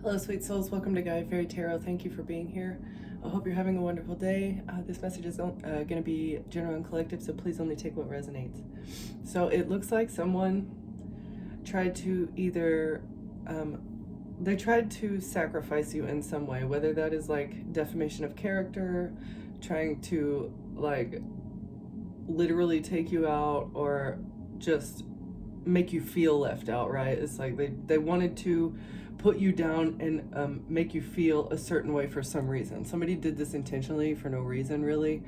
Hello, sweet souls. Welcome to Gaia Fairy Tarot. Thank you for being here. I hope you're having a wonderful day. This message is going to be general and collective, so please only take what resonates. So it looks like someone tried to either, they tried to sacrifice you in some way, whether that is like defamation of character, trying to like literally take you out, or just make you feel left out, right? It's like they wanted to put you down and make you feel a certain way for some reason. Somebody did this intentionally for no reason, really.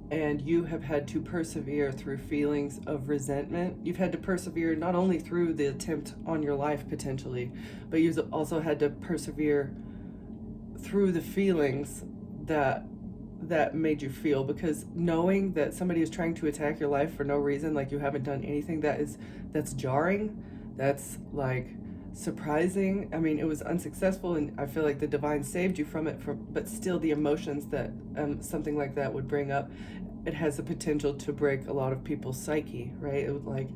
And you have had to persevere through feelings of resentment. You've had to persevere not only through the attempt on your life potentially, but you've also had to persevere through the feelings that made you feel, because knowing that somebody is trying to attack your life for no reason, like you haven't done anything, that's jarring, that's like surprising. I mean, it was unsuccessful, and I feel like the divine saved you from it, but still the emotions that something like that would bring up, it has the potential to break a lot of people's psyche, right? It would like,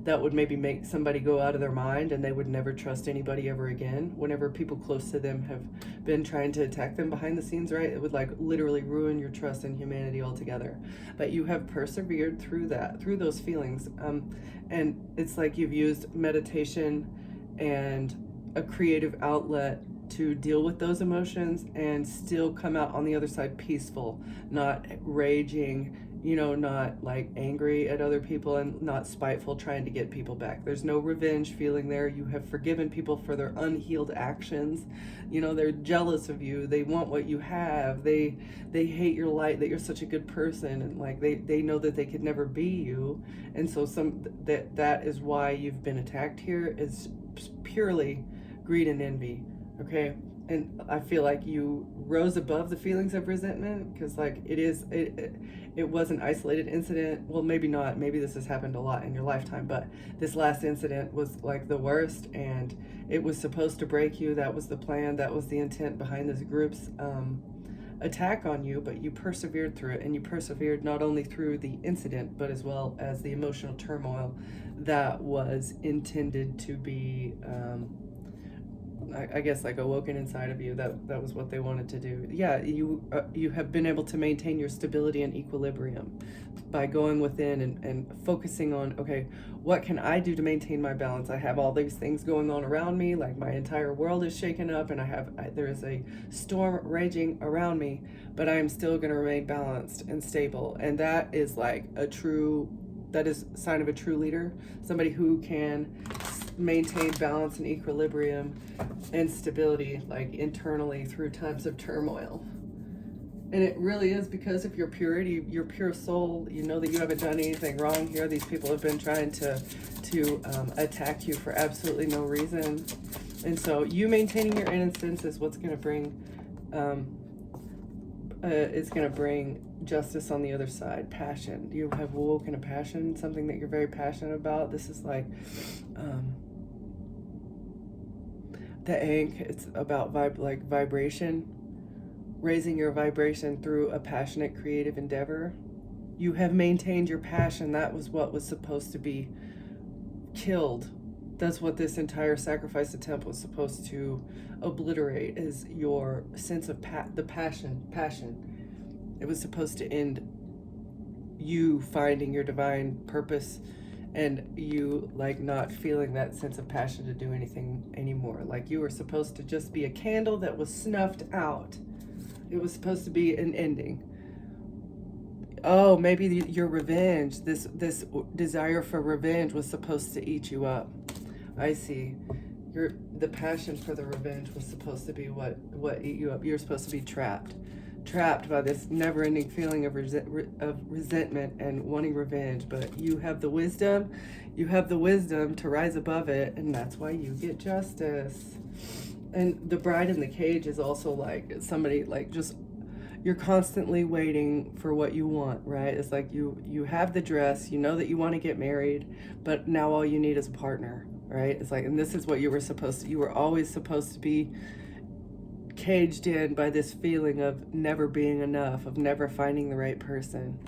that would maybe make somebody go out of their mind and they would never trust anybody ever again. Whenever people close to them have been trying to attack them behind the scenes, right? It would like literally ruin your trust in humanity altogether. But you have persevered through that, through those feelings. And it's like you've used meditation and a creative outlet to deal with those emotions and still come out on the other side peaceful, not raging, not like angry at other people, and not spiteful, trying to get people back. There's no revenge feeling there. You have forgiven people for their unhealed actions. They're jealous of you. They want what you have. They hate your light, that you're such a good person, and like they know that they could never be you. And so that is why you've been attacked here, is purely greed and envy. Okay. And I feel like you rose above the feelings of resentment, because like it was an isolated incident. Well, maybe not. Maybe this has happened a lot in your lifetime, but this last incident was like the worst, and it was supposed to break you. That was the plan. That was the intent behind this group's attack on you, but you persevered through it, and you persevered not only through the incident, but as well as the emotional turmoil that was intended to be I guess like awoken inside of you. That was what they wanted to do. Yeah, you have been able to maintain your stability and equilibrium by going within and focusing on, okay, what can I do to maintain my balance? I have all these things going on around me, like my entire world is shaken up, and there is a storm raging around me, but I am still going to remain balanced and stable. And that is like that is a sign of a true leader, somebody who can maintain balance and equilibrium and stability, like internally, through times of turmoil. And it really is because of your purity, your pure soul. You know that you haven't done anything wrong here. These people have been trying to attack you for absolutely no reason. And so you maintaining your innocence is what's going to bring it's going to bring justice on the other side. Passion. You have awoken a passion, something that you're very passionate about. This is like the ink. It's about vibration, raising your vibration through a passionate creative endeavor. You have maintained your passion. That was what was supposed to be killed. That's what this entire sacrifice attempt was supposed to obliterate, is your sense of the passion. It was supposed to end you finding your divine purpose, and you like not feeling that sense of passion to do anything anymore. Like you were supposed to just be a candle that was snuffed out. It was supposed to be an ending. Oh, maybe your revenge, this desire for revenge was supposed to eat you up. I see. The passion for the revenge was supposed to be what ate you up. You're supposed to be trapped by this never-ending feeling of resentment and wanting revenge. But you have the wisdom. You have the wisdom to rise above it, and that's why you get justice. And the bride in the cage is also like somebody like just, you're constantly waiting for what you want, right? It's like you have the dress, you know that you want to get married, but now all you need is a partner, right? It's like, and this is what you were always supposed to be caged in by this feeling of never being enough, of never finding the right person.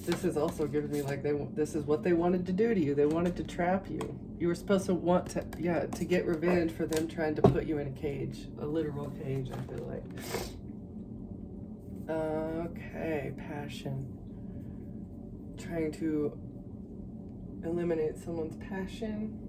This is also giving me like this is what they wanted to do to you. They wanted to trap you. You were supposed to want to, to get revenge for them trying to put you in a cage, a literal cage, I feel like. Okay, passion. Trying to eliminate someone's passion.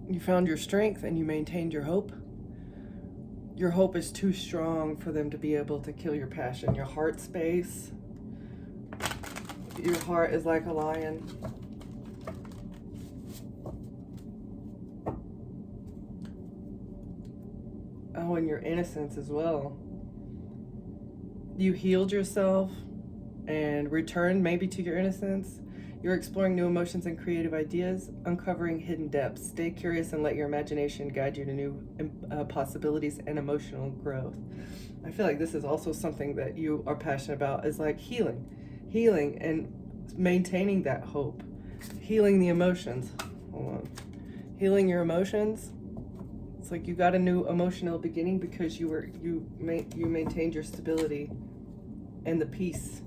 You found your strength and you maintained your hope. Your hope is too strong for them to be able to kill your passion. Your heart space. Your heart is like a lion. Oh, and your innocence as well. You healed yourself and returned maybe to your innocence. You're exploring new emotions and creative ideas, uncovering hidden depths. Stay curious and let your imagination guide you to new possibilities and emotional growth. I feel like this is also something that you are passionate about, is like healing and maintaining that hope, healing the emotions. Hold on. Healing your emotions. It's like you got a new emotional beginning because you maintained your stability and the peace.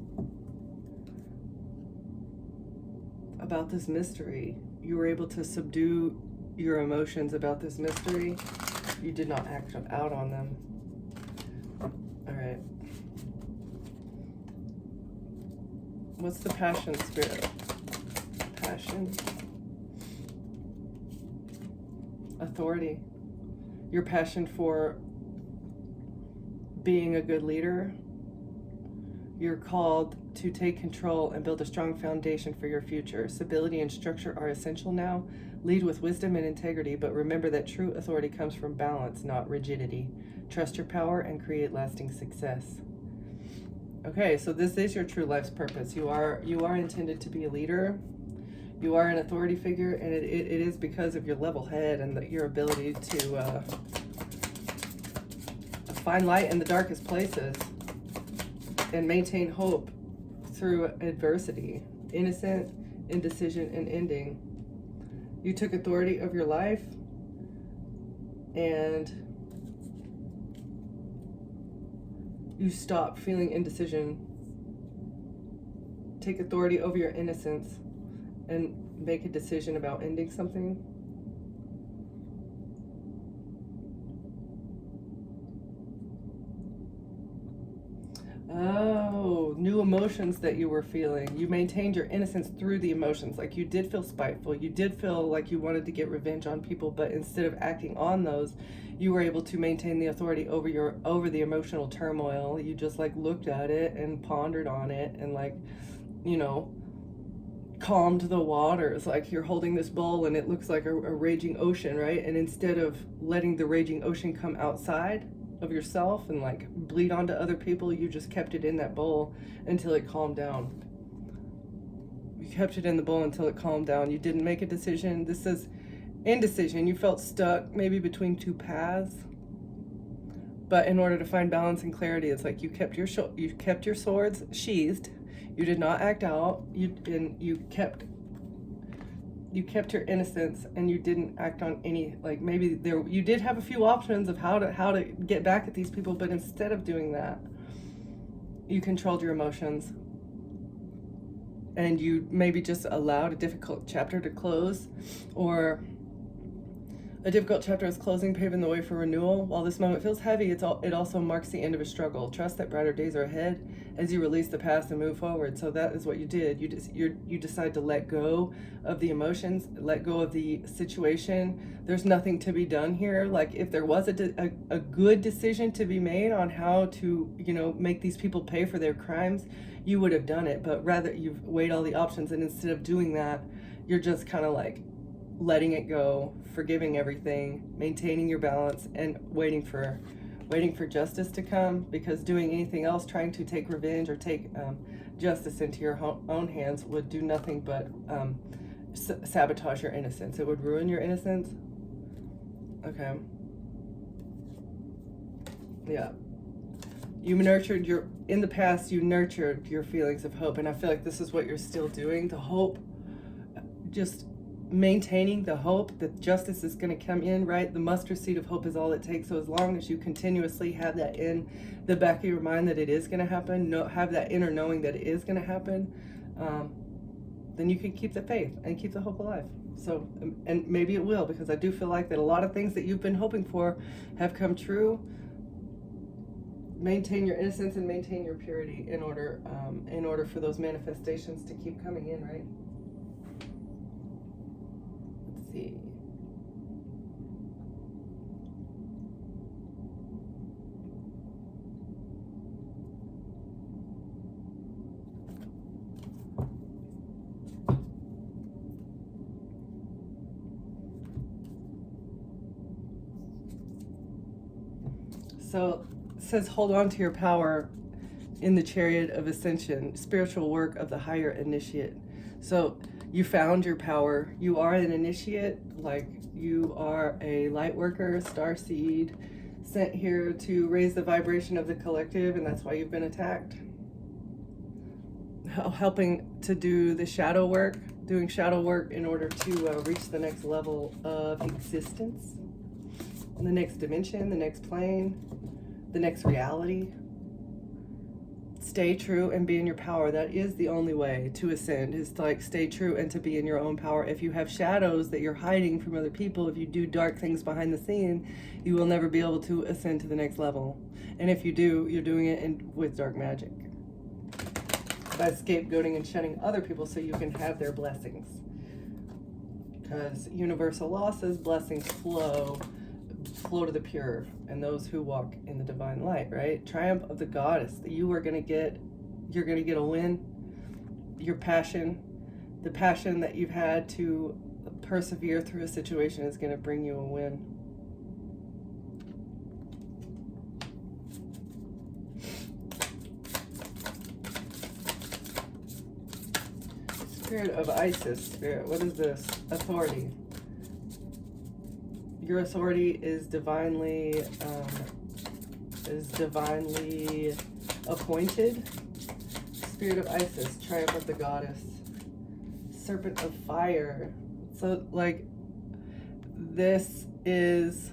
About this mystery, you were able to subdue your emotions about this mystery. You did not act out on them. All right. What's the passion spirit? Passion. Authority. Your passion for being a good leader. You're called to take control and build a strong foundation for your future. Stability and structure are essential now. Lead with wisdom and integrity, but remember that true authority comes from balance, not rigidity. Trust your power and create lasting success. Okay, so this is your true life's purpose. You are intended to be a leader. You are an authority figure, and it is because of your level head and your ability to find light in the darkest places and maintain hope through adversity. Innocent, indecision, and ending. You took authority of your life and you stopped feeling indecision. Take authority over your innocence and make a decision about ending something. Oh, new emotions that you were feeling. You maintained your innocence through the emotions. Like you did feel spiteful. You did feel like you wanted to get revenge on people, but instead of acting on those, you were able to maintain the authority over the emotional turmoil. You just like looked at it and pondered on it and like, calmed the waters. Like you're holding this bowl and it looks like a raging ocean, right? And instead of letting the raging ocean come outside of yourself and like bleed onto other people, you just kept it in that bowl until it calmed down. You kept it in the bowl until it calmed down. You didn't make a decision. This is indecision. You felt stuck maybe between two paths, but in order to find balance and clarity, it's like you kept your swords sheathed. You did not act out. You kept your innocence, and you didn't act on any, like maybe you did have a few options of how to get back at these people, but instead of doing that, you controlled your emotions and you maybe just allowed a difficult chapter to close, or a difficult chapter is closing, paving the way for renewal. While this moment feels heavy, it also marks the end of a struggle. Trust that brighter days are ahead as you release the past and move forward. So that is what you did. You decide to let go of the emotions, let go of the situation. There's nothing to be done here. Like if there was a good decision to be made on how to, make these people pay for their crimes, you would have done it. But rather you've weighed all the options, and instead of doing that, you're just kind of like letting it go, forgiving everything, maintaining your balance, and waiting for justice to come, because doing anything else, trying to take revenge or take justice into your own hands, would do nothing but sabotage your innocence. It would ruin your innocence. Okay. Yeah. in the past, you nurtured your feelings of hope. And I feel like this is what you're still doing. The hope, just maintaining the hope that justice is going to come in, right? The mustard seed of hope is all it takes. So as long as you continuously have that in the back of your mind that it is going to happen, have that inner knowing that it is going to happen, then you can keep the faith and keep the hope alive. So, and maybe it will, because I do feel like that a lot of things that you've been hoping for have come true. Maintain your innocence and maintain your purity in order for those manifestations to keep coming in, right? Let's see. So it says, hold on to your power in the chariot of ascension, spiritual work of the higher initiate. So you found your power. You are an initiate, like you are a light worker, star seed, sent here to raise the vibration of the collective, and that's why you've been attacked. Helping to do the shadow work, doing shadow work in order to reach the next level of existence, the next dimension, the next plane, the next reality. Stay true and be in your power. That is the only way to ascend, is to like stay true and to be in your own power. If you have shadows that you're hiding from other people, if you do dark things behind the scene, you will never be able to ascend to the next level. And if you do, you're doing it with dark magic, by scapegoating and shunning other people so you can have their blessings. Because universal law says blessings flow to the pure and those who walk in the divine light, right? Triumph of the goddess. You're gonna get a win. Your passion, the passion that you've had to persevere through a situation, is gonna bring you a win. Spirit of Isis, Spirit, what is this? Authority. Your authority is divinely appointed. Spirit of Isis, triumph of the goddess. Serpent of fire. So like this is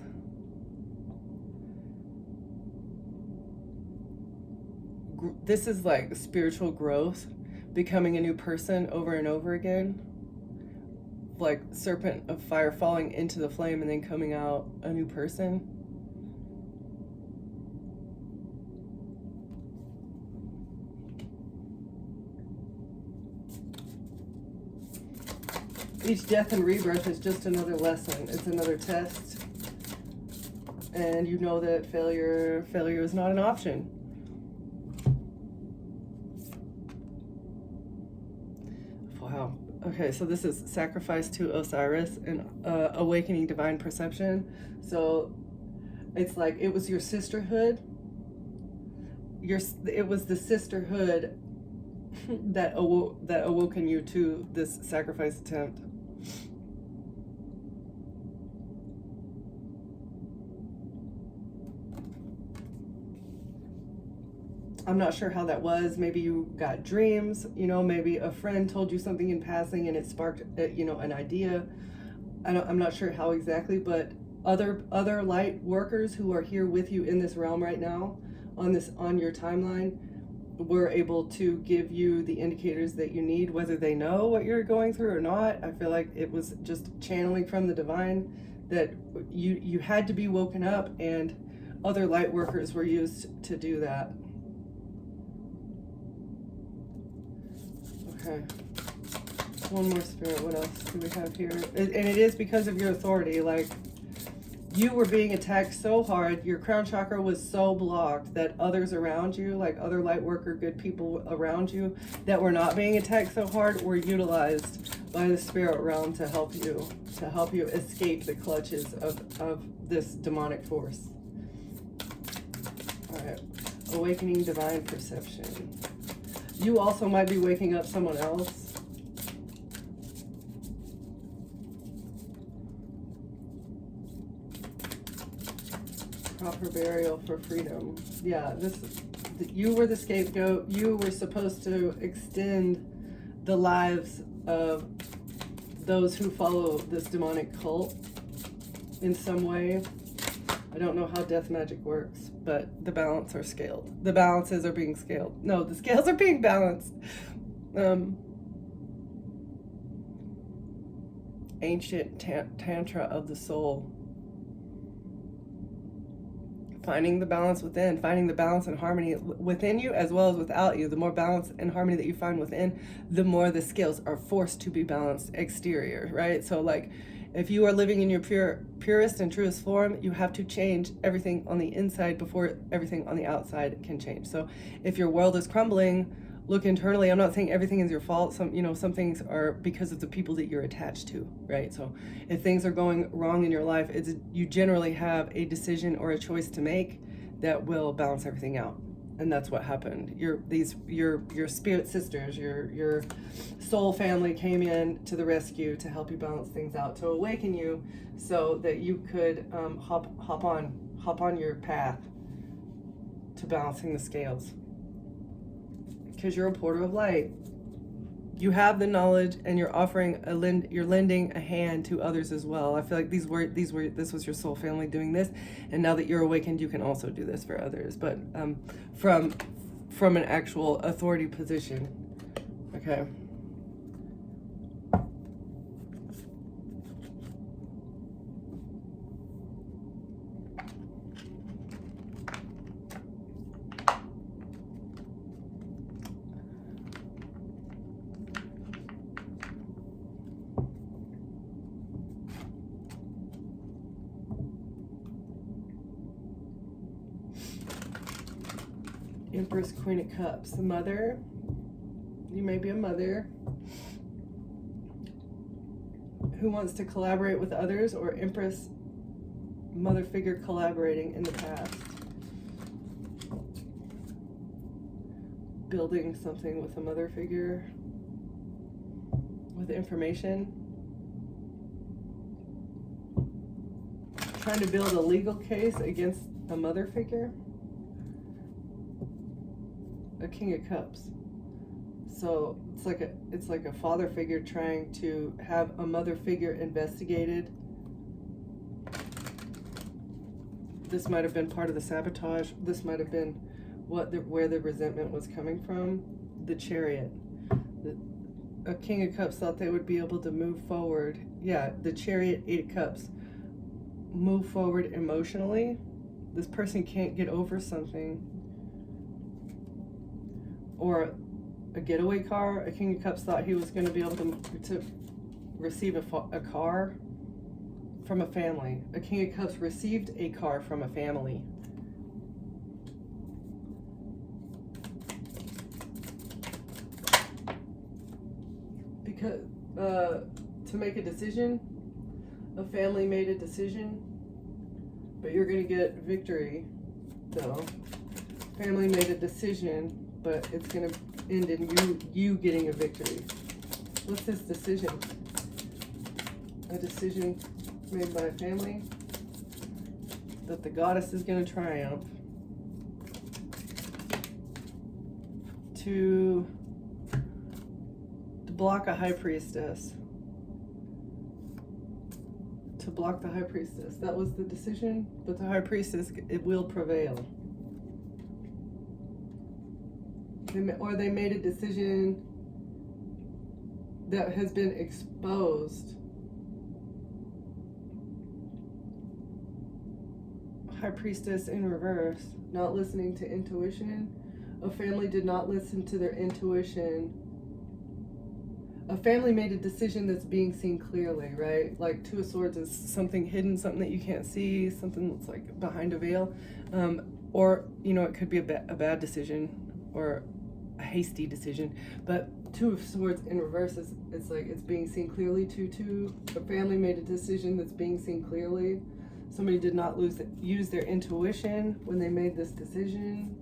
like spiritual growth, becoming a new person over and over again. Like serpent of fire, falling into the flame and then coming out a new person. Each death and rebirth is just another lesson. It's another test. And you know that failure is not an option. Wow. Okay, so this is sacrifice to Osiris and awakening divine perception. So it's like it was your sisterhood. It was the sisterhood that awoken you to this sacrifice attempt. I'm not sure how that was. Maybe you got dreams, maybe a friend told you something in passing and it sparked, an idea. I'm not sure how exactly, but other light workers who are here with you in this realm right now, on your timeline, were able to give you the indicators that you need, whether they know what you're going through or not. I feel like it was just channeling from the divine that you had to be woken up, and other light workers were used to do that. Okay, one more spirit. What else do we have here? And it is because of your authority. Like, you were being attacked so hard, your crown chakra was so blocked that others around you, like other light worker, good people around you that were not being attacked so hard, were utilized by the spirit realm to help you escape the clutches of this demonic force. All right, awakening divine perception. You also might be waking up someone else. Proper burial for freedom. Yeah, this You were the scapegoat. You were supposed to extend the lives of those who follow this demonic cult in some way. I don't know how death magic works, but the balance are scaled. The balances are being scaled. No, the scales are being balanced. Ancient tantra of the soul. Finding the balance within, finding the balance and harmony within you as well as without you. The more balance and harmony that you find within, the more the scales are forced to be balanced exterior, right? So like, if you are living in your purest and truest form, you have to change everything on the inside before everything on the outside can change. So if your world is crumbling, look internally. I'm not saying everything is your fault. Some things are because of the people that you're attached to, right? So if things are going wrong in your life, you generally have a decision or a choice to make that will balance everything out. And that's what happened. Your spirit sisters, your soul family came in to the rescue to help you balance things out, to awaken you so that you could hop on your path to balancing the scales. Because you're a porter of light. You have the knowledge, and you're you're lending a hand to others as well. I feel like this was your soul family doing this, and now that you're awakened, you can also do this for others, but from an actual authority position. Okay. Empress, Queen of Cups. The mother. You may be a mother who wants to collaborate with others, or Empress, mother figure collaborating in the past. Building something with a mother figure with information. Trying to build a legal case against a mother figure. A King of Cups. So it's like a father figure trying to have a mother figure investigated. This might have been part of the sabotage. This might have been where the resentment was coming from. The Chariot. A King of Cups thought they would be able to move forward. Yeah, the Chariot, 8 of Cups. Move forward emotionally. This person can't get over something. Or a getaway car. A King of Cups thought he was going to be able to receive a car from a family. A King of Cups received a car from a family. Because to make a decision, a family made a decision, but you're going to get victory though. Family made a decision, but it's going to end in you getting a victory. What's this decision? A decision made by a family that the goddess is going to triumph. To block a high priestess. To block the high priestess. That was the decision, but the high priestess, it will prevail. Or they made a decision that has been exposed. High priestess in reverse, not listening to intuition. A family did not listen to their intuition. A family made a decision that's being seen clearly, right? Like 2 of Swords is something hidden, something that you can't see, something that's like behind a veil. Or, it could be a bad decision or a hasty decision, but 2 of Swords in reverse it's like it's being seen clearly. 2-2. A family made a decision that's being seen clearly. Somebody did not use their intuition when they made this decision.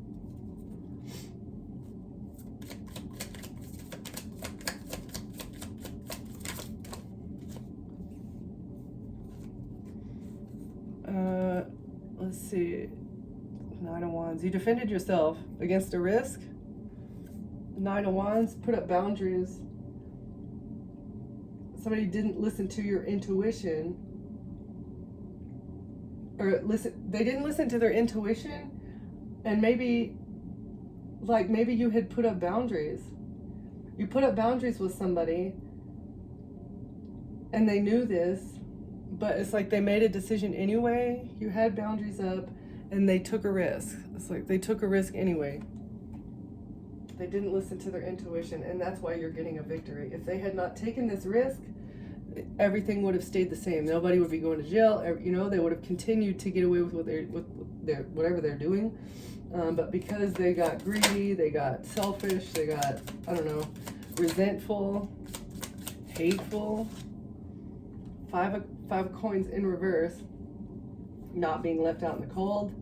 Let's see. Nine of Wands. You defended yourself against a risk. Nine of Wands. Put up boundaries. Somebody didn't listen to your intuition. Or they didn't listen to their intuition. And maybe you had put up boundaries. You put up boundaries with somebody. And they knew this. But it's like they made a decision anyway. You had boundaries up. And they took a risk. It's like they took a risk anyway. They didn't listen to their intuition, and that's why you're getting a victory. If they had not taken this risk, everything would have stayed the same. Nobody would be going to jail. They would have continued to get away with whatever they're doing. But because they got greedy, they got selfish, they got, resentful, hateful. Five of coins in reverse. Not being left out in the cold,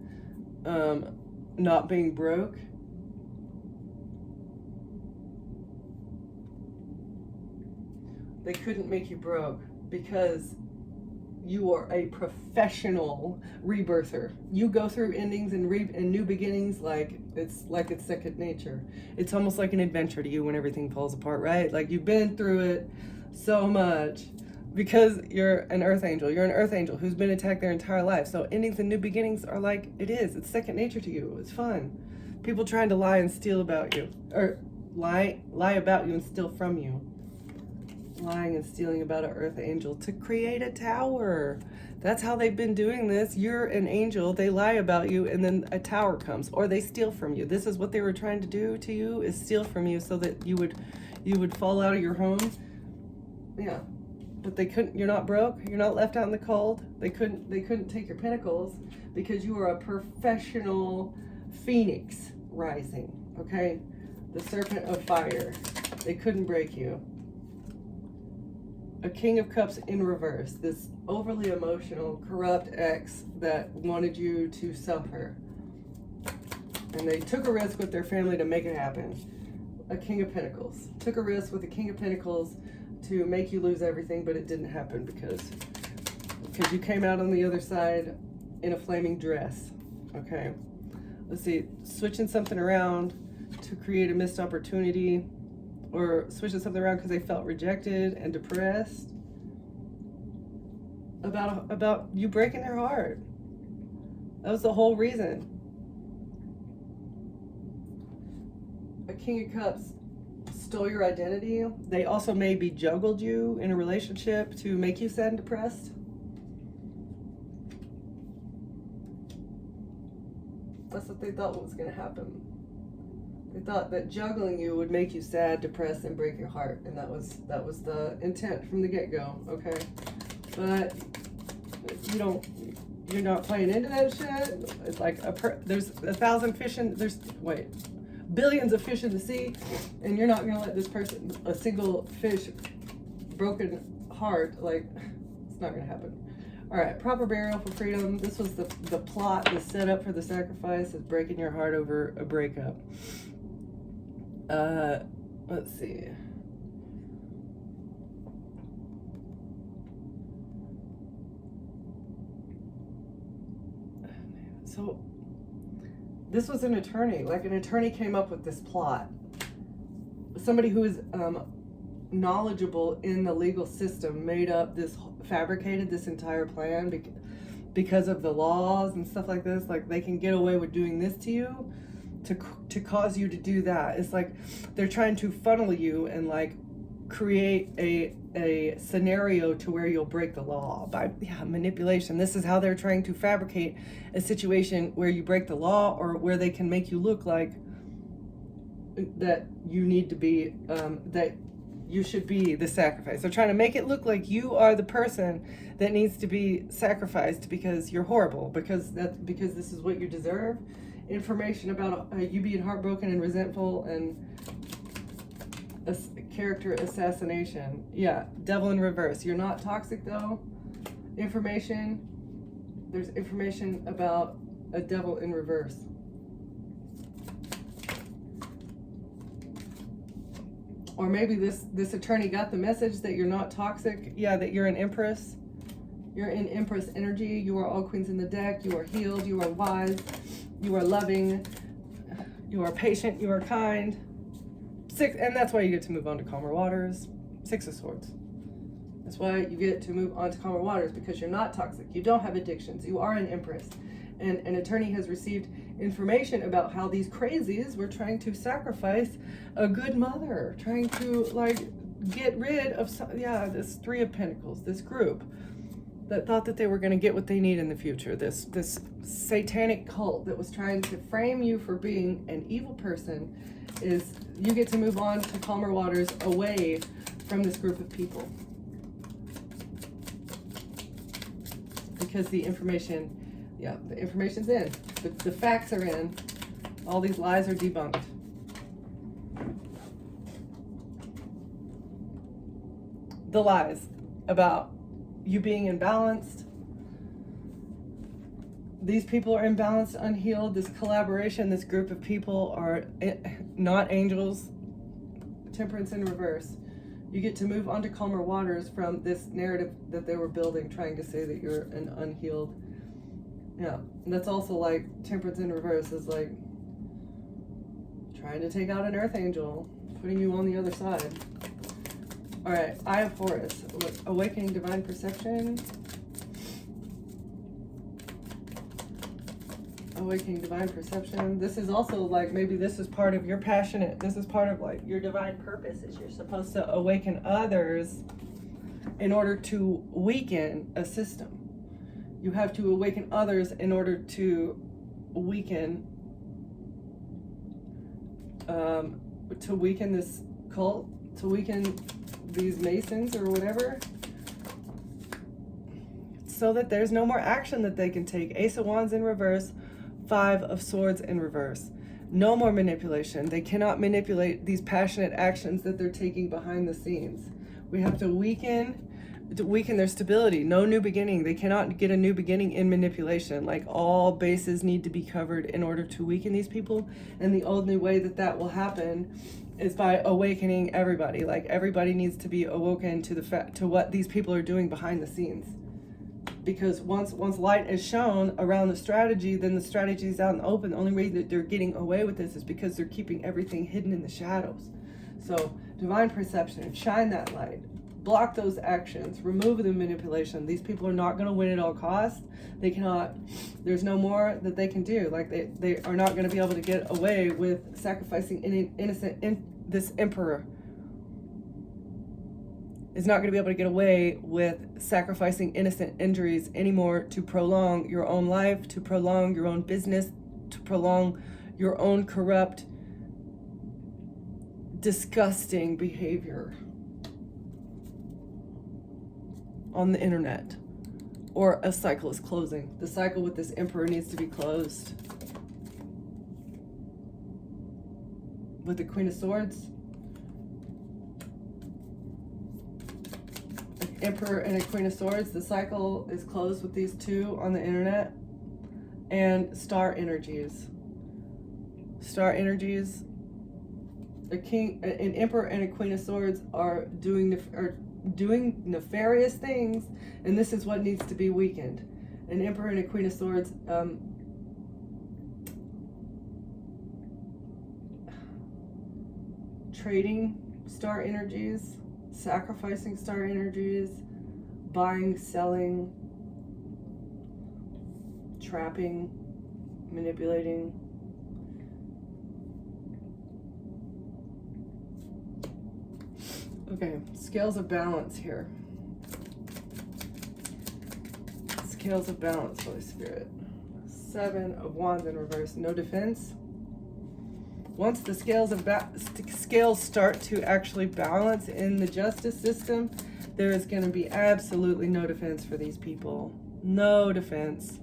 not being broke. They couldn't make you broke because you are a professional rebirther. You go through endings and new beginnings like it's second nature. It's almost like an adventure to you when everything falls apart, right? Like you've been through it so much. Because you're an earth angel. You're an earth angel who's been attacked their entire life. So endings and new beginnings are like it is. It's second nature to you. It's fun. People trying to lie and steal about you. Or lie about you and steal from you. Lying and stealing about an earth angel to create a tower. That's how they've been doing this. You're an angel. They lie about you and then a tower comes. Or they steal from you. This is what they were trying to do to you, is steal from you so that you would fall out of your home. Yeah. But they couldn't. You're not broke. You're not left out in the cold. They couldn't take your pentacles because you are a professional phoenix rising. Okay, the serpent of fire. They couldn't break you. A King of Cups in reverse. This overly emotional, corrupt ex that wanted you to suffer, and they took a risk with their family to make it happen. A King of Pentacles took a risk with the King of Pentacles to make you lose everything, but it didn't happen because you came out on the other side in a flaming dress. Okay, let's see, switching something around to create a missed opportunity, or switching something around because they felt rejected and depressed about you breaking their heart. That was the whole reason. A King of Cups stole your identity. They also maybe juggled you in a relationship to make you sad and depressed. That's what they thought was going to happen. They thought that juggling you would make you sad, depressed, and break your heart, and that was the intent from the get-go. Okay, but you're not playing into that shit. It's like there's 1,000 fish in billions of fish in the sea, and you're not going to let this person, a single fish, broken heart, like, it's not going to happen. All right, proper burial for freedom. This was the plot, the setup for the sacrifice, is breaking your heart over a breakup. Let's see. So this was an attorney. Like, an attorney came up with this plot. Somebody who is knowledgeable in the legal system fabricated this entire plan because of the laws and stuff like this. Like, they can get away with doing this to you to cause you to do that. It's like they're trying to funnel you and like create a scenario to where you'll break the law by manipulation. This is how they're trying to fabricate a situation where you break the law, or where they can make you look like that you need to be, that you should be the sacrifice. They're trying to make it look like you are the person that needs to be sacrificed because you're horrible, because this is what you deserve. Information about you being heartbroken and resentful and character assassination. Yeah, devil in reverse. You're not toxic though. There's information about a devil in reverse. Or maybe this attorney got the message that you're not toxic. Yeah, that you're an empress. You're in empress energy. You are all queens in the deck. You are healed. You are wise. you are loving, you are patient, you are kind. And that's why you get to move on to calmer waters. 6 of Swords. That's why you get to move on to calmer waters, because you're not toxic. You don't have addictions. You are an empress. And an attorney has received information about how these crazies were trying to sacrifice a good mother, trying to get rid of this 3 of Pentacles, this group that thought that they were going to get what they need in the future. This satanic cult that was trying to frame you for being an evil person. Is you get to move on to calmer waters, away from this group of people, because the information's in, the facts are in, all these lies are debunked. The lies about you being imbalanced. These people are imbalanced, unhealed. This collaboration, this group of people are not angels. Temperance in reverse. You get to move on to calmer waters from this narrative that they were building, trying to say that you're an unhealed. Yeah, and that's also like temperance in reverse is like trying to take out an earth angel, putting you on the other side. All right, Eye of Horus, awakening divine perception. Awakening divine perception. This is also like, maybe this is part of your passionate, this is part of like your divine purpose, is you're supposed to awaken others in order to weaken a system. You have to awaken others in order to weaken this cult, to weaken these Masons or whatever, so that there's no more action that they can take. Ace of Wands in reverse, 5 of Swords in reverse. No more manipulation. They cannot manipulate these passionate actions that they're taking behind the scenes. We have to weaken their stability. No new beginning. They cannot get a new beginning in manipulation. Like, all bases need to be covered in order to weaken these people. And the only way that will happen is by awakening everybody. Like, everybody needs to be awoken to what these people are doing behind the scenes. Because once light is shown around the strategy, then the strategy is out in the open. The only way that they're getting away with this is because they're keeping everything hidden in the shadows. So divine perception, shine that light, block those actions, remove the manipulation. These people are not going to win at all costs. They cannot, there's no more that they can do. Like, they are not going to be able to get away with sacrificing this emperor is not going to be able to get away with sacrificing innocent injuries anymore to prolong your own life, to prolong your own business, to prolong your own corrupt, disgusting behavior on the internet. Or a cycle is closing. The cycle with this emperor needs to be closed. With the Queen of Swords, Emperor and a Queen of Swords, the cycle is closed with these two on the internet. And star energies. Star energies. An Emperor and a Queen of Swords are doing nefarious things, and this is what needs to be weakened. An Emperor and a Queen of Swords trading star energies, sacrificing star energies, buying, selling, trapping, manipulating. Okay, scales of balance here. Scales of balance, Holy Spirit. 7 of Wands in reverse, no defense. Once the scales start to actually balance in the justice system, there is going to be absolutely no defense for these people. No defense.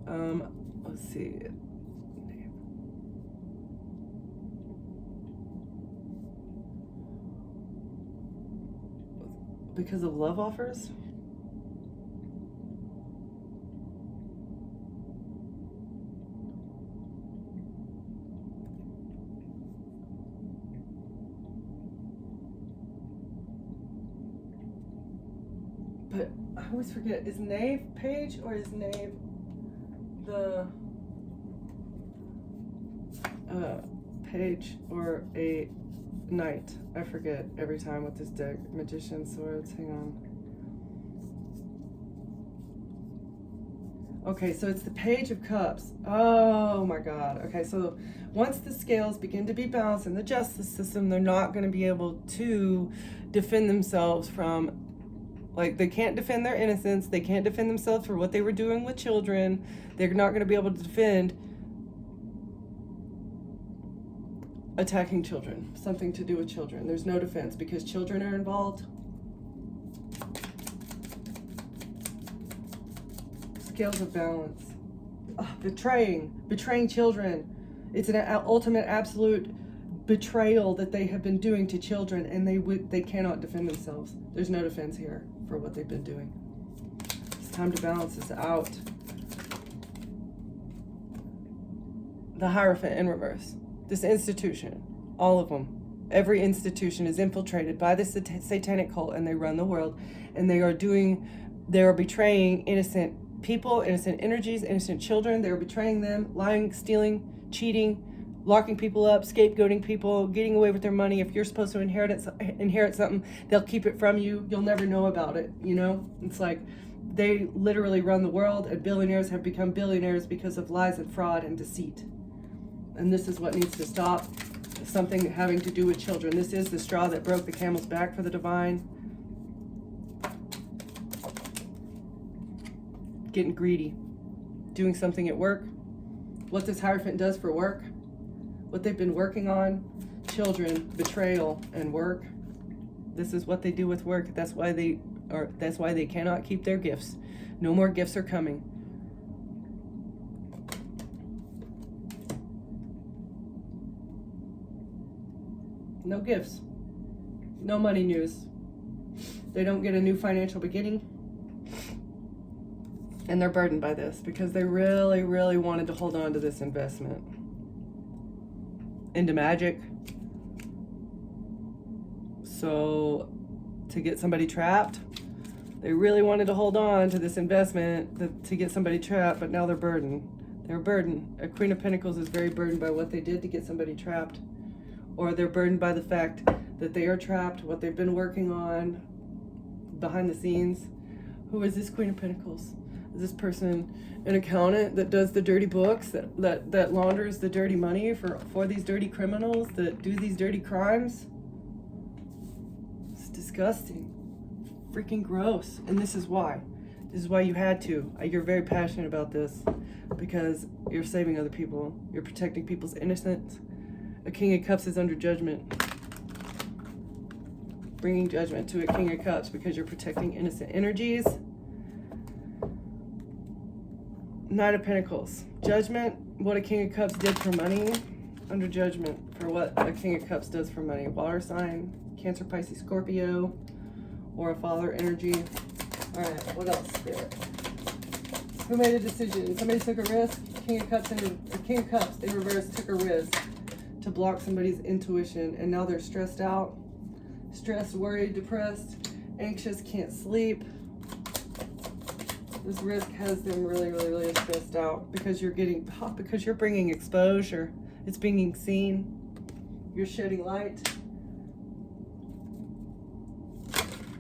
Let's see. Because of love offers? But I always forget, is Knave Page or is Knave the... page or a knight. I forget every time with this deck. Magician swords. Hang on. Okay, so it's the Page of Cups. Oh my God. Okay, so once the scales begin to be balanced in the justice system, they're not going to be able to defend themselves from, like, they can't defend their innocence. They can't defend themselves for what they were doing with children. They're not going to be able to defend attacking children, something to do with children. There's no defense because children are involved. Scales of balance. Betraying children. It's an ultimate absolute betrayal that they have been doing to children, and they cannot defend themselves. There's no defense here for what they've been doing. It's time to balance this out. The Hierophant in reverse. This institution, all of them, every institution is infiltrated by the satanic cult, and they run the world, and they are betraying innocent people, innocent energies, innocent children. They're betraying them, lying, stealing, cheating, locking people up, scapegoating people, getting away with their money. If you're supposed to inherit something, they'll keep it from you. You'll never know about it, you know? It's like they literally run the world, and billionaires have become billionaires because of lies and fraud and deceit. And this is what needs to stop. Something having to do with children. This is the straw that broke the camel's back for the divine. Getting greedy, doing something at work, what this Hierophant does for work, what they've been working on, children, betrayal, and work. This is what they do with work. That's why they cannot keep their gifts. No more gifts are coming. No gifts. No money news. They don't get a new financial beginning. And they're burdened by this because they really, really wanted to hold on to this investment into magic. So to get somebody trapped, they really wanted to hold on to this investment to get somebody trapped, but now they're burdened. They're burdened. A Queen of Pentacles is very burdened by what they did to get somebody trapped. Or they're burdened by the fact that they are trapped, what they've been working on behind the scenes. Who is this Queen of Pentacles? Is this person an accountant that does the dirty books, that launders the dirty money for these dirty criminals that do these dirty crimes? It's disgusting. Freaking gross. And this is why. This is why you had to. You're very passionate about this because you're saving other people. You're protecting people's innocence. A King of Cups is under judgment. Bringing judgment to a King of Cups because you're protecting innocent energies. Knight of Pentacles. Judgment, what a King of Cups did for money. Under judgment for what a King of Cups does for money. Water sign, Cancer, Pisces, Scorpio, or a father energy. All right, what else, Spirit? Who made a decision? Somebody took a risk. King of Cups in reverse took a risk to block somebody's intuition, and now they're stressed out. Stressed, worried, depressed, anxious, can't sleep. This risk has them really, really, really stressed out because you're bringing exposure. It's being seen. You're shedding light.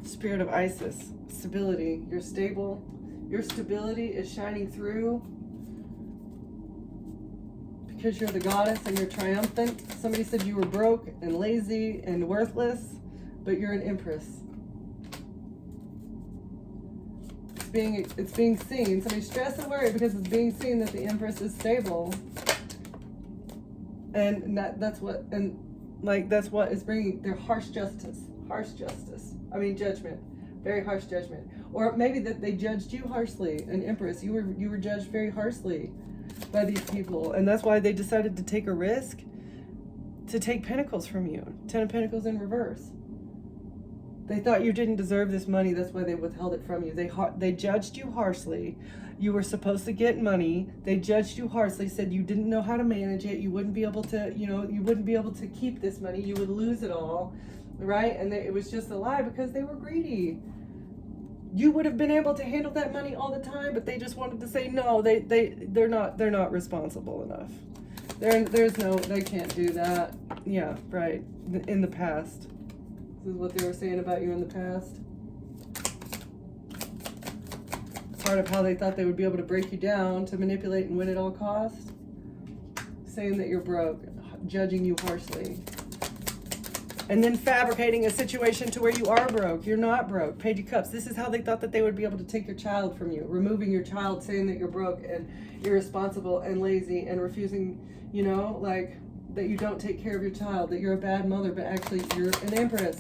Spirit of Isis, stability. You're stable. Your stability is shining through because you're the goddess and you're triumphant. Somebody said you were broke and lazy and worthless, but you're an empress. It's being seen. Somebody's stressed and worried because it's being seen that the Empress is stable, and that's what is bringing their harsh justice. I mean judgment, very harsh judgment. Or maybe that they judged you harshly. An Empress, you were judged very harshly by these people, and that's why they decided to take a risk to take Pentacles from you. 10 of Pentacles in reverse. They thought you didn't deserve this money. That's why they withheld it from you. They judged you harshly. You were supposed to get money. They judged you harshly, said you didn't know how to manage it. You wouldn't be able to, you wouldn't be able to keep this money. You would lose it all, right? And it was just a lie because they were greedy. You would have been able to handle that money all the time, but they just wanted to say no. They're not responsible enough. There's no, they can't do that. Yeah, right. In the past. This is what they were saying about you in the past. Part of how they thought they would be able to break you down, to manipulate and win at all costs. Saying that you're broke, judging you harshly. And then fabricating a situation to where you are broke. You're not broke. Page of Cups. This is how they thought that they would be able to take your child from you. Removing your child, saying that you're broke and irresponsible and lazy and refusing, you know, like that you don't take care of your child, that you're a bad mother, but actually you're an empress.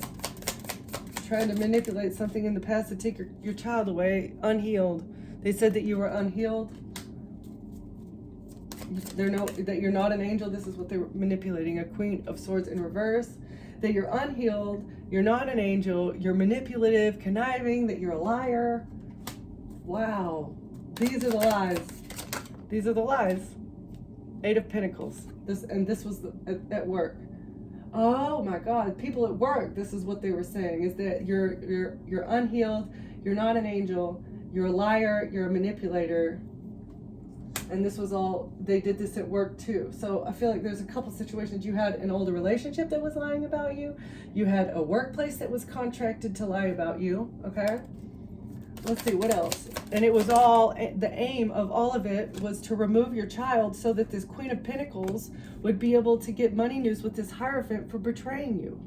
Trying to manipulate something in the past to take your child away, unhealed. They said that you were unhealed. That you're not an angel. This is what they were manipulating. A Queen of Swords in reverse. That you're unhealed, you're not an angel, you're manipulative, conniving, that you're a liar. Wow. These are the lies. These are the lies. 8 of Pentacles. This was at work. Oh my God. People at work, this is what they were saying, is that you're unhealed, you're not an angel, you're a liar, you're a manipulator. And this was all, they did this at work too. So I feel like there's a couple situations. You had an older relationship that was lying about you. You had a workplace that was contracted to lie about you. Okay. Let's see, what else? And it was all, the aim of all of it was to remove your child so that this Queen of Pentacles would be able to get money news with this Hierophant for betraying you.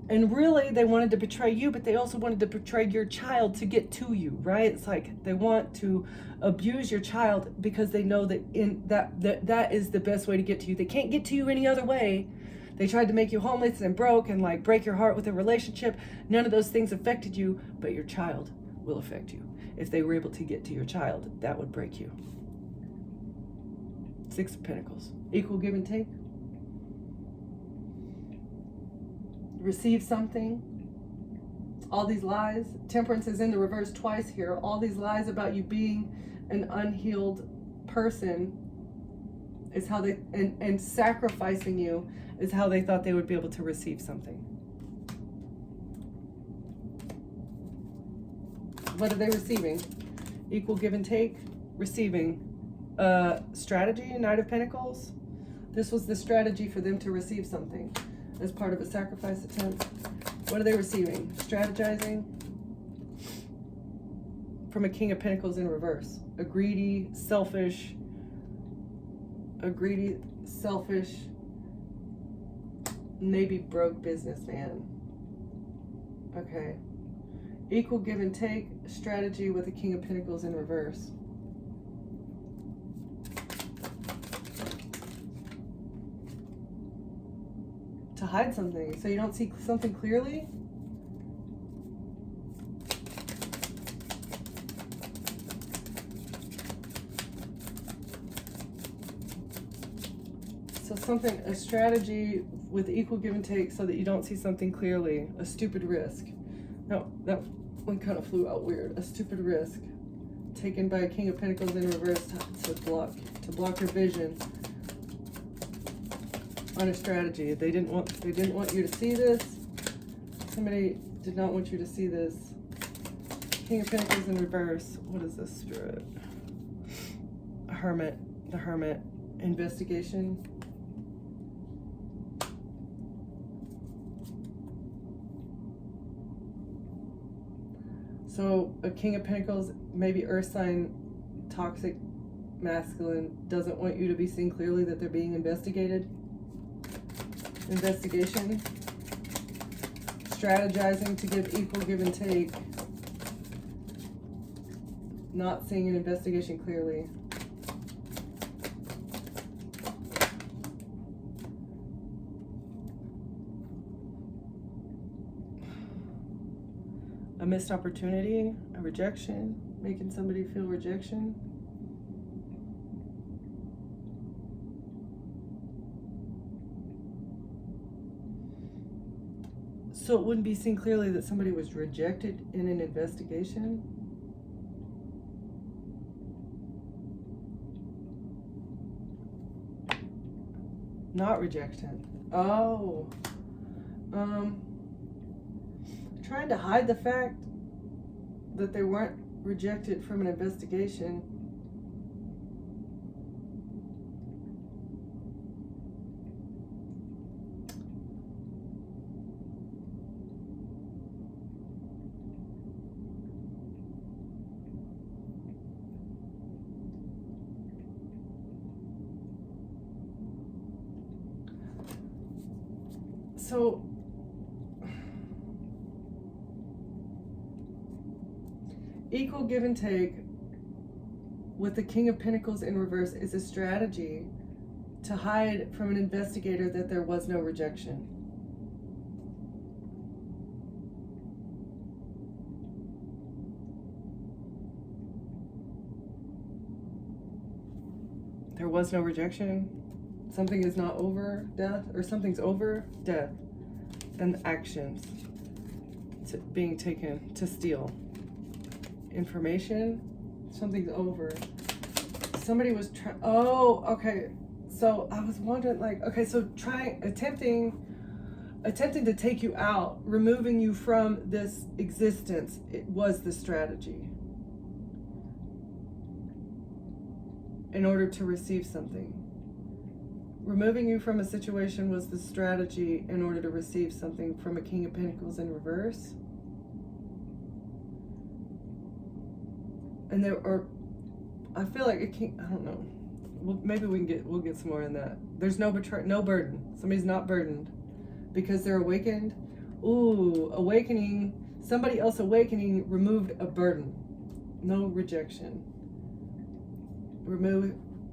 And really, they wanted to betray you, but they also wanted to betray your child to get to you, right? It's like they want to abuse your child because they know that that is the best way to get to you. They can't get to you any other way. They tried to make you homeless and broke and like break your heart with a relationship. None of those things affected you, but your child will affect you. If they were able to get to your child, that would break you. 6 of Pentacles. Equal give and take. Receive something. All these lies. Temperance is in the reverse twice here. All these lies about you being an unhealed person is how they, and sacrificing you is how they thought they would be able to receive something. What are they receiving? Equal give and take. Receiving. Strategy, Knight of Pentacles. This was the strategy for them to receive something as part of a sacrifice attempt. What are they receiving? Strategizing from a King of Pentacles in reverse. A greedy, selfish, maybe broke businessman. Okay. Equal give and take strategy with a King of Pentacles in reverse. To hide something, so you don't see something clearly. So something, a strategy with equal give and take so that you don't see something clearly. A stupid risk. No, that one kind of flew out weird. A stupid risk taken by a King of Pentacles in reverse to block your vision on a strategy. They didn't want you to see this. Somebody did not want you to see this. King of Pentacles in reverse. What is this, Spirit? A Hermit. The Hermit. Investigation. So a King of Pentacles, maybe earth sign, toxic masculine, doesn't want you to be seen clearly that they're being investigated. Investigation. Strategizing to give equal give and take. Not seeing an investigation clearly. A missed opportunity, a rejection, making somebody feel rejection. So it wouldn't be seen clearly that somebody was rejected in an investigation. Not rejection. Oh. Trying to hide the fact that they weren't rejected from an investigation. So equal give and take with the King of Pentacles in reverse is a strategy to hide from an investigator that there was no rejection. There was no rejection. Something is not over death, or something's over death and actions being taken to steal information. Something's over. Somebody was trying. Oh, okay. So I was wondering, like, okay, so attempting to take you out, removing you from this existence, it was the strategy in order to receive something. Removing you from a situation was the strategy in order to receive something from a King of Pentacles in reverse. And there are, I feel like it can't, I don't know. Well, maybe we'll get some more in that. There's no burden. Somebody's not burdened because they're awakened. Ooh, awakening, somebody else awakening removed a burden. No rejection.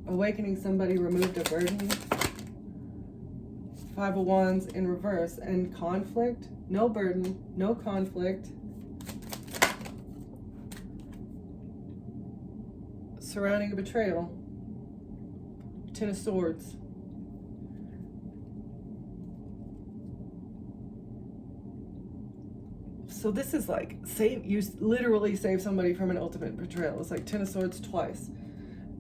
Awakening somebody removed a burden. Five of Wands in reverse. And conflict, no burden, no conflict. Surrounding a betrayal. Ten of Swords. So this is like, you literally save somebody from an ultimate betrayal. It's like Ten of Swords twice.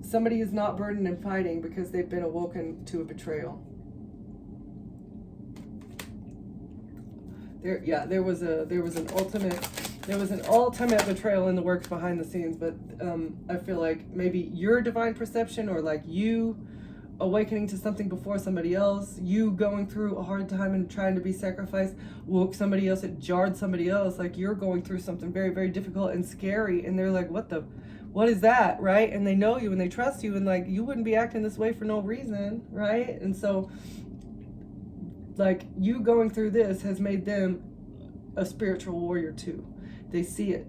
Somebody is not burdened in fighting because they've been awoken to a betrayal. There was an ultimate betrayal in the works behind the scenes, but I feel like maybe your divine perception, or like you awakening to something before somebody else, you going through a hard time and trying to be sacrificed, woke somebody else, it jarred somebody else, like you're going through something very, very difficult and scary, and they're like, what is that, right? And they know you and they trust you, and like you wouldn't be acting this way for no reason, right? And so like you going through this has made them a spiritual warrior too. They see it,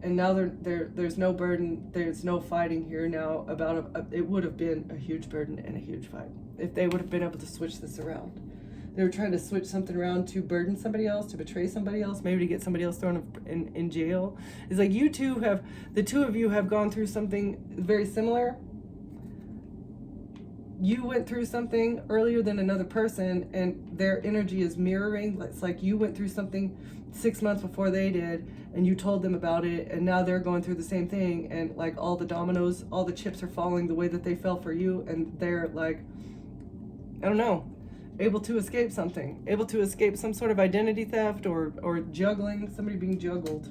and now there's no burden, there's no fighting here now about it would have been a huge burden and a huge fight if they would have been able to switch this around. They were trying to switch something around to burden somebody else, to betray somebody else, maybe to get somebody else thrown in jail. It's like the two of you have gone through something very similar. You went through something earlier than another person, and their energy is mirroring. It's like you went through something 6 months before they did, and you told them about it, and now they're going through the same thing, and like all the dominoes, all the chips are falling the way that they fell for you, and they're like, I don't know, able to escape something, able to escape some sort of identity theft or juggling, somebody being juggled.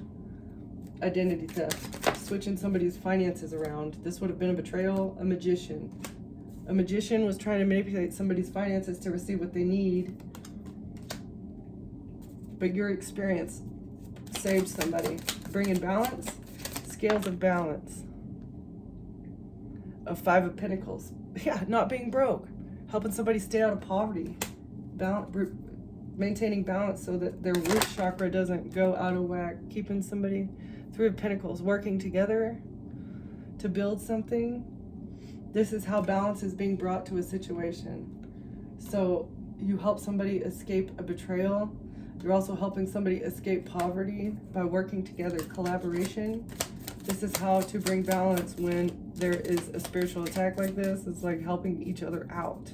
Identity theft, switching somebody's finances around. This would have been a betrayal. A magician. A magician was trying to manipulate somebody's finances to receive what they need. But your experience saved somebody. Bringing balance. Scales of balance. A Five of Pentacles. Yeah, not being broke. Helping somebody stay out of poverty. Maintaining balance so that their root chakra doesn't go out of whack. Keeping somebody. Three of Pentacles. Working together to build something. This is how balance is being brought to a situation. So you help somebody escape a betrayal. You're also helping somebody escape poverty by working together. Collaboration. This is how to bring balance when there is a spiritual attack like this. It's like helping each other out.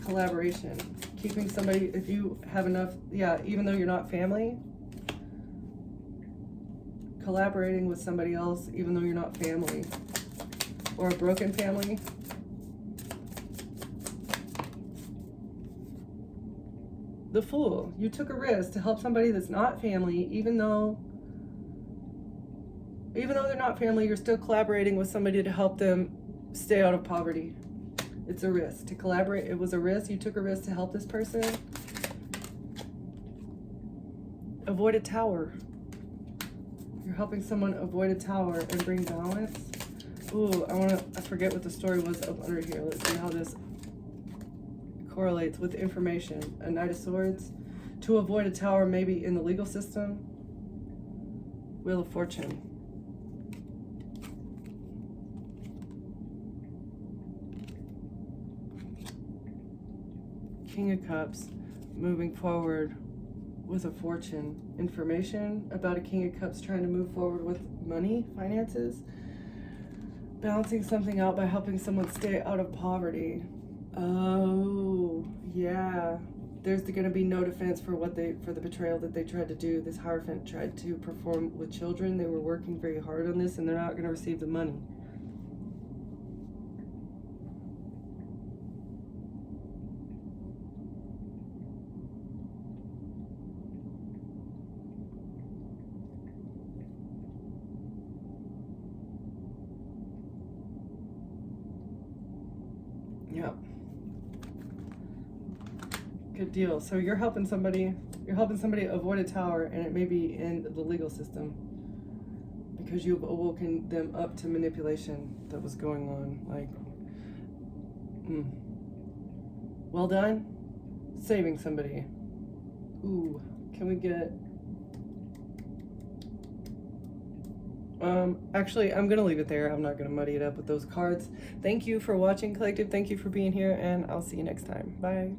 Collaboration. Keeping somebody, if you have enough, even though you're not family, collaborating with somebody else even though you're not family. Or a broken family. The Fool. You took a risk to help somebody that's not family, even though they're not family, you're still collaborating with somebody to help them stay out of poverty. It's a risk to collaborate. It was a risk. You took a risk to help this person. Avoid a tower. You're helping someone avoid a tower and bring balance. Ooh, I forget what the story was up under here. Let's see how this correlates with information. A Knight of Swords. To avoid a tower, maybe in the legal system. Wheel of Fortune. King of Cups. Moving forward with a fortune. Information about a King of Cups trying to move forward with money, finances. Balancing something out by helping someone stay out of poverty. Oh, yeah. There's going to be no defense for the betrayal that they tried to do. This Hierophant tried to perform with children. They were working very hard on this, and they're not going to receive the money. Yep. Good deal. So you're helping somebody avoid a tower, and it may be in the legal system because you've awoken them up to manipulation that was going on. Like, well done, saving somebody. Ooh, can we get? Actually, I'm gonna leave it there. I'm not gonna muddy it up with those cards. Thank you for watching, Collective. Thank you for being here, and I'll see you next time. Bye.